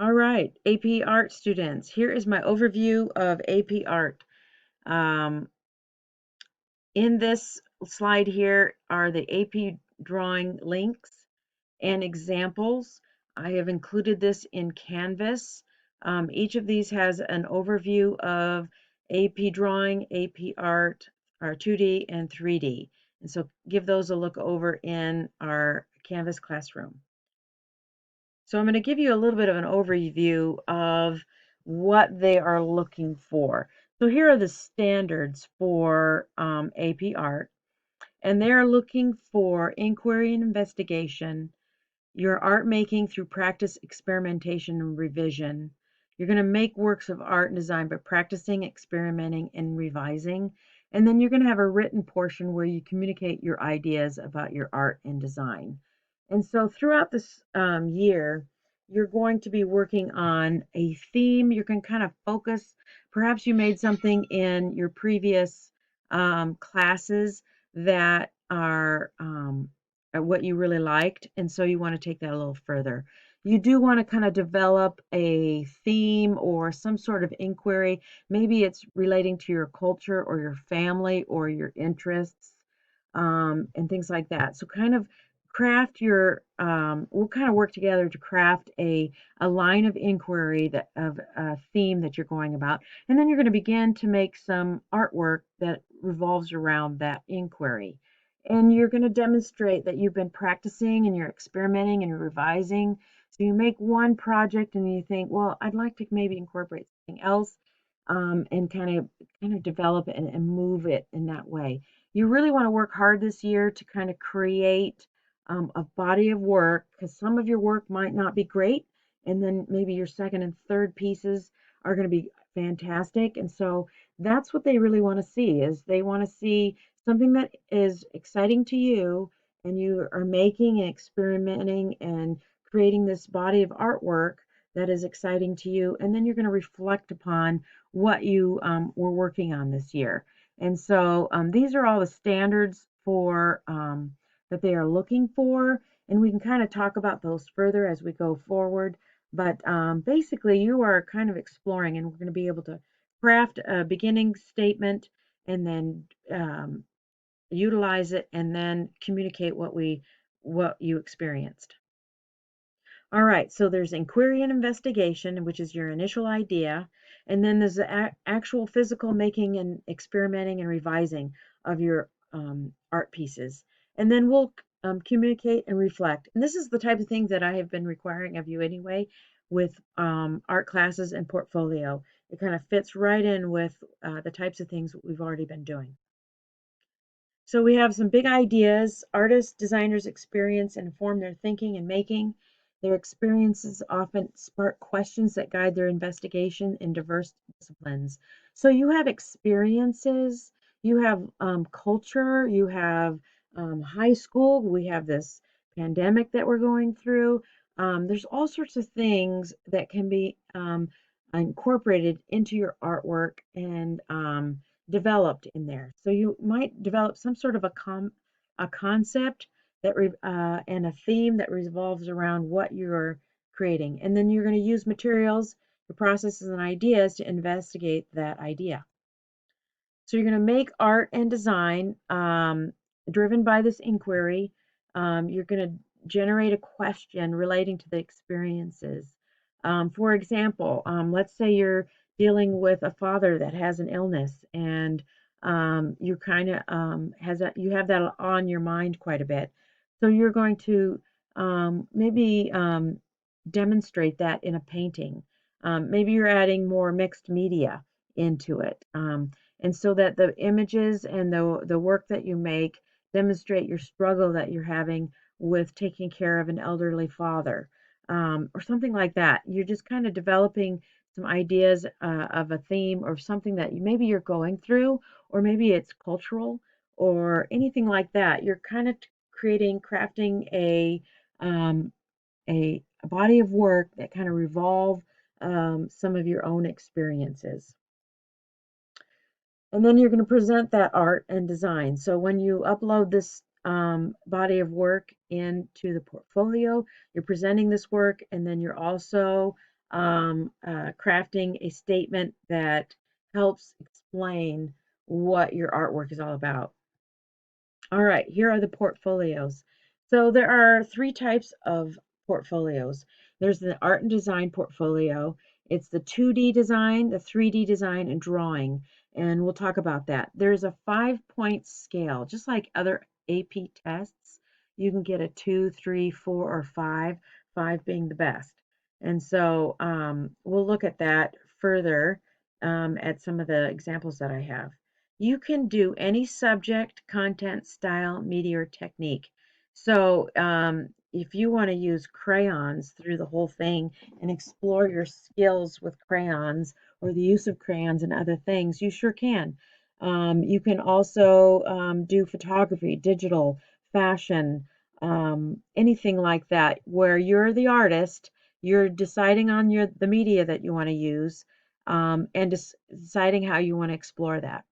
All right, AP Art students, here is my overview of AP Art. Um, in this slide here are the AP drawing links and examples. I have included this in Canvas. Each of these has an overview of AP drawing, AP art, our 2D and 3D. And so give those a look over in our Canvas classroom. So I'm going to give you a little bit of an overview of what they are looking for. So here are the standards for AP Art, and they're looking for inquiry and investigation, your art making through practice, experimentation, and revision. You're going to make works of art and design by practicing, experimenting, and revising. And then you're going to have a written portion where you communicate your ideas about your art and design. And so throughout this year, you're going to be working on a theme. You can kind of focus. Perhaps you made something in your previous classes that are what you really liked, and so you want to take that a little further. You do want to kind of develop a theme or some sort of inquiry. Maybe it's relating to your culture or your family or your interests, and things like that. So kind of craft your we'll kind of work together to craft a line of inquiry that of a theme that you're going about, and then you're going to begin to make some artwork that revolves around that inquiry, and you're going to demonstrate that you've been practicing and you're experimenting and you're revising. So you make one project and you think, well, I'd like to maybe incorporate something else, and kind of develop it and move it in that way. You really want to work hard this year to kind of create a body of work, because some of your work might not be great, and then maybe your second and third pieces are going to be fantastic. And so that's what they really want to see, is they want to see something that is exciting to you, and you are making and experimenting and creating this body of artwork that is exciting to you, and then you're going to reflect upon what you were working on this year. And so these are all the standards for that they are looking for, and we can kind of talk about those further as we go forward. But basically, you are kind of exploring, and we're going to be able to craft a beginning statement and then utilize it and then communicate what you experienced. All right, so there's inquiry and investigation, which is your initial idea, and then there's the actual physical making and experimenting and revising of your art pieces. And then we'll communicate and reflect. And this is the type of thing that I have been requiring of you anyway with art classes and portfolio. It kind of fits right in with the types of things that we've already been doing. So we have some big ideas. Artists, designers experience and inform their thinking and making. Their experiences often spark questions that guide their investigation in diverse disciplines. So you have experiences, you have culture, you have high school. We have this pandemic that we're going through. There's all sorts of things that can be incorporated into your artwork and developed in there. So you might develop some sort of a concept that and a theme that revolves around what you're creating, and then you're going to use materials, your processes, and ideas to investigate that idea. So you're going to make art and design driven by this inquiry. You're going to generate a question relating to the experiences. For example, let's say you're dealing with a father that has an illness, and you kind of you have that on your mind quite a bit. So you're going to maybe demonstrate that in a painting. Maybe you're adding more mixed media into it. And so that the images and the work that you make demonstrate your struggle that you're having with taking care of an elderly father, or something like that. You're just kind of developing some ideas of a theme or something that maybe you're going through, or maybe it's cultural or anything like that. You're kind of crafting um, a body of work that kind of revolve some of your own experiences. And then you're going to present that art and design. So when you upload this body of work into the portfolio, you're presenting this work, and then you're also crafting a statement that helps explain what your artwork is all about. All right, here are the portfolios. So there are three types of portfolios. There's the art and design portfolio. It's the 2D design, the 3D design, and drawing. And we'll talk about that. There's a 5-point scale, just like other AP tests. You can get a 2, 3, 4, or 5, 5 being the best. And so we'll look at that further at some of the examples that I have. You can do any subject, content, style, media, or technique. So if you want to use crayons through the whole thing and explore your skills with crayons or the use of crayons and other things, you sure can. You can also do photography, digital, fashion, anything like that, where you're the artist, you're deciding on the media that you want to use, and deciding how you want to explore that.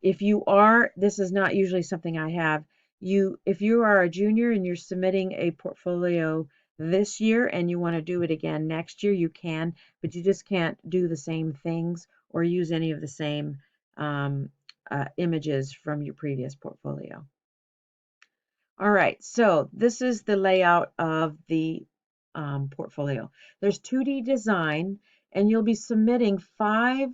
If you are, this is not usually something I have. If you are a junior and you're submitting a portfolio this year and you want to do it again next year, you can, but you just can't do the same things or use any of the same images from your previous portfolio. All right, so this is the layout of the portfolio. There's 2D design, and you'll be submitting 5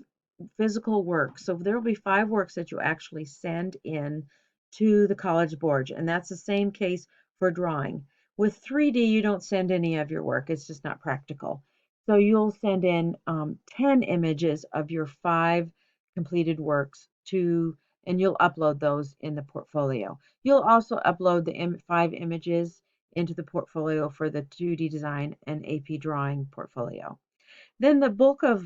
physical works. So there will be 5 works that you actually send in to the College Board, and that's the same case for drawing. With 3D, you don't send any of your work. It's just not practical. So you'll send in 10 images of your 5 completed works and you'll upload those in the portfolio. You'll also upload the 5 images into the portfolio for the 2D design and AP drawing portfolio. Then the bulk of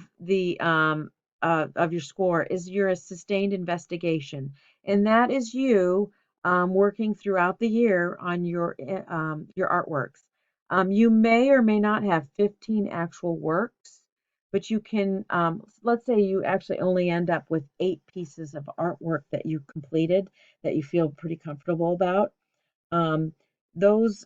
your score is your sustained investigation, and that is you working throughout the year on your artworks. You may or may not have 15 actual works, but you can, let's say you actually only end up with 8 pieces of artwork that you completed that you feel pretty comfortable about. Um, those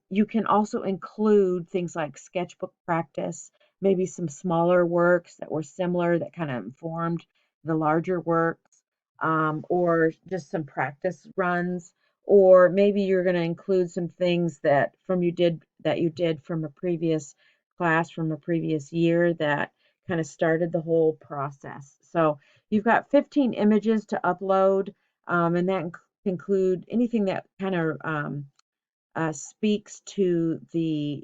you can also include things like sketchbook practice, maybe some smaller works that were similar that kind of informed the larger works, or just some practice runs, or maybe you're going to include some things that you did from a previous class from a previous year that kind of started the whole process. So you've got 15 images to upload, and that include anything that kind of speaks to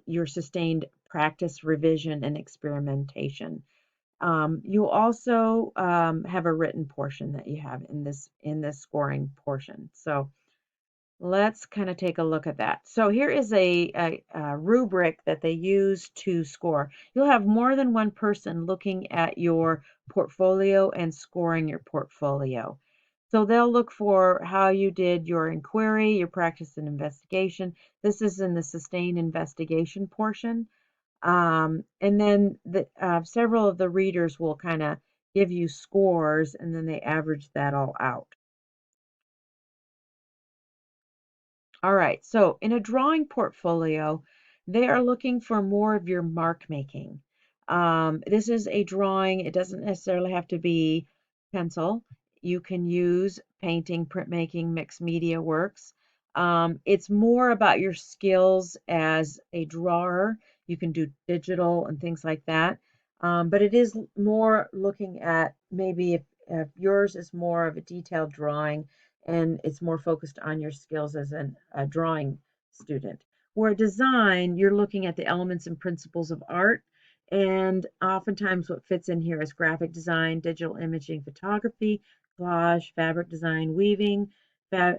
your sustained practice, revision, and experimentation. You'll also have a written portion that you have in this scoring portion. So let's kind of take a look at that. So here is a rubric that they use to score. You'll have more than one person looking at your portfolio and scoring your portfolio. So they'll look for how you did your inquiry, your practice and investigation. This is in the sustained investigation portion. And then several of the readers will kind of give you scores and then they average that all out. All right, so in a drawing portfolio, they are looking for more of your mark making. This is a drawing, it doesn't necessarily have to be pencil. You can use painting, printmaking, mixed media works. It's more about your skills as a drawer. You can do digital and things like that. But it is more looking at maybe if yours is more of a detailed drawing and it's more focused on your skills as a drawing student. Where design, you're looking at the elements and principles of art, and oftentimes what fits in here is graphic design, digital imaging, photography, collage, fabric design, weaving,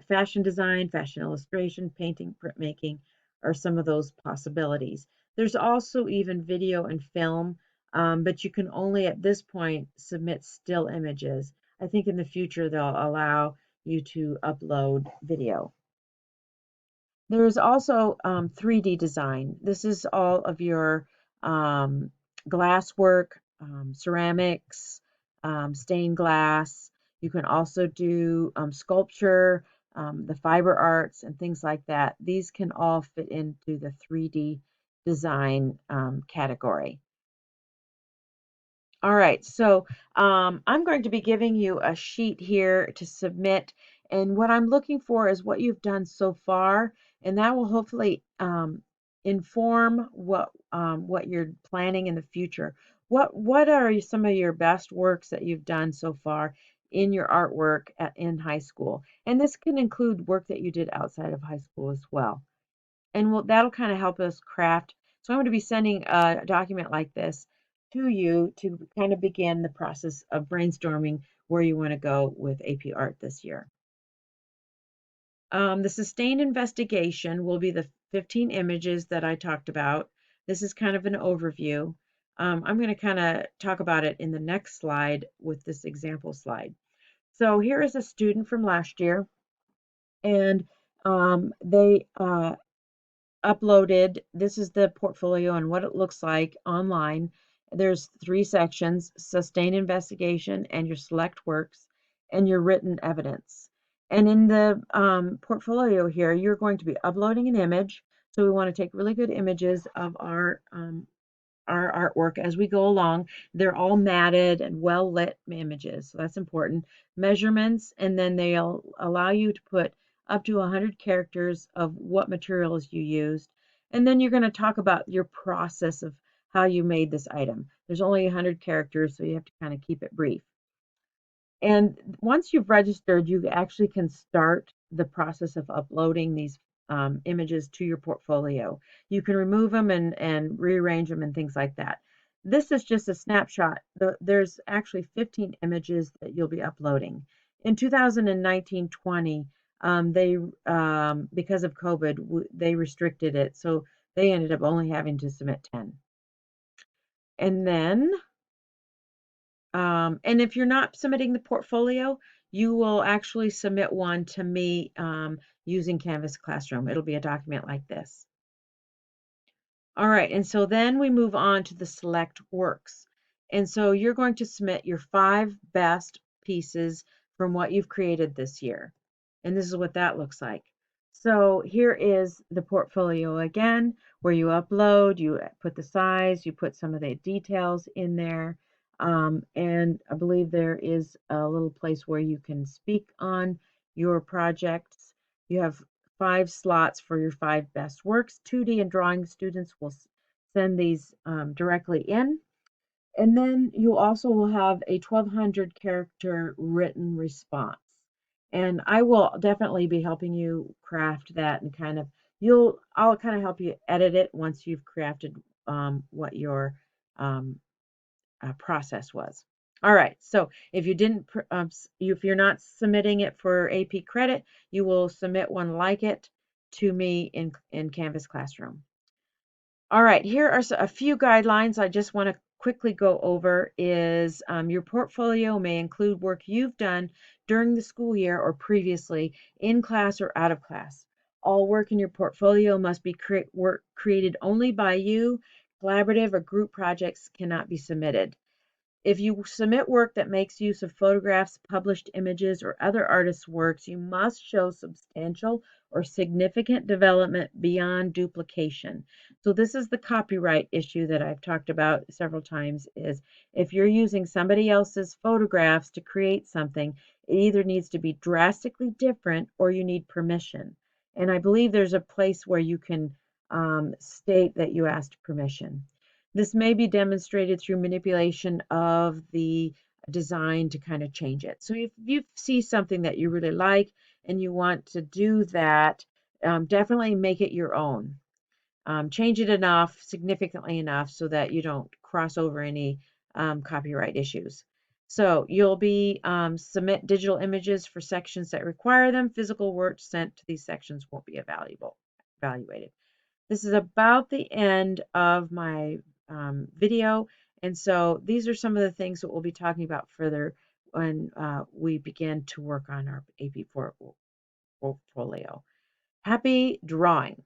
fashion design, fashion illustration, painting, printmaking are some of those possibilities. There's also even video and film, but you can only at this point submit still images. I think in the future they'll allow you to upload video. There's also 3D design. This is all of your glass work, ceramics, stained glass. You can also do sculpture, the fiber arts, and things like that. These can all fit into the 3D design category. All right, so I'm going to be giving you a sheet here to submit, and what I'm looking for is what you've done so far, and that will hopefully inform what you're planning in the future. What are some of your best works that you've done so far in your artwork in high school? And this can include work that you did outside of high school as well. And that'll kind of help us craft. So I'm going to be sending a document like this to you to kind of begin the process of brainstorming where you want to go with AP Art this year. The sustained investigation will be the 15 images that I talked about. This is kind of an overview. I'm going to kind of talk about it in the next slide with this example slide. So here is a student from last year, and they uploaded. This is the portfolio and what it looks like online. There's 3 sections: sustained investigation and your select works and your written evidence. And in the portfolio here, you're going to be uploading an image. So we want to take really good images of our artwork as we go along. They're all matted and well lit images, so that's important. Measurements, and then they'll allow you to put up to 100 characters of what materials you used. And then you're going to talk about your process of how you made this item. There's only 100 characters, so you have to kind of keep it brief. And once you've registered, you actually can start the process of uploading these images to your portfolio. You can remove them and rearrange them and things like that. This is just a snapshot. There's actually 15 images that you'll be uploading. In 2019-20, they because of COVID, they restricted it, so they ended up only having to submit 10. And then and if you're not submitting the portfolio, you will actually submit one to me using Canvas Classroom. It'll be a document like this. All right, and so then we move on to the select works. And so you're going to submit your 5 best pieces from what you've created this year. And this is what that looks like. So here is the portfolio again, where you upload, you put the size, you put some of the details in there. And I believe there is a little place where you can speak on your projects. You have 5 slots for your 5 best works. 2D and drawing students will send these directly in. And then you also will have a 1,200 character written response. And I will definitely be helping you craft that and kind of, I'll kind of help you edit it once you've crafted what your process was. All right, so if you didn't, if you're not submitting it for AP credit, you will submit one like it to me in Canvas Classroom. All right, here are a few guidelines I just want to quickly go over is your portfolio may include work you've done during the school year or previously in class or out of class. All work in your portfolio must be work created only by you. Collaborative or group projects cannot be submitted. If you submit work that makes use of photographs, published images, or other artists' works, you must show substantial or significant development beyond duplication. So this is the copyright issue that I've talked about several times is if you're using somebody else's photographs to create something, it either needs to be drastically different or you need permission. And I believe there's a place where you can state that you asked permission. This may be demonstrated through manipulation of the design to kind of change it. So if you see something that you really like and you want to do that, definitely make it your own. Change it enough, significantly enough, so that you don't cross over any copyright issues. So you'll be submit digital images for sections that require them. Physical work sent to these sections won't be evaluated. This is about the end of my video. And so these are some of the things that we'll be talking about further when we begin to work on our AP portfolio. Happy drawing!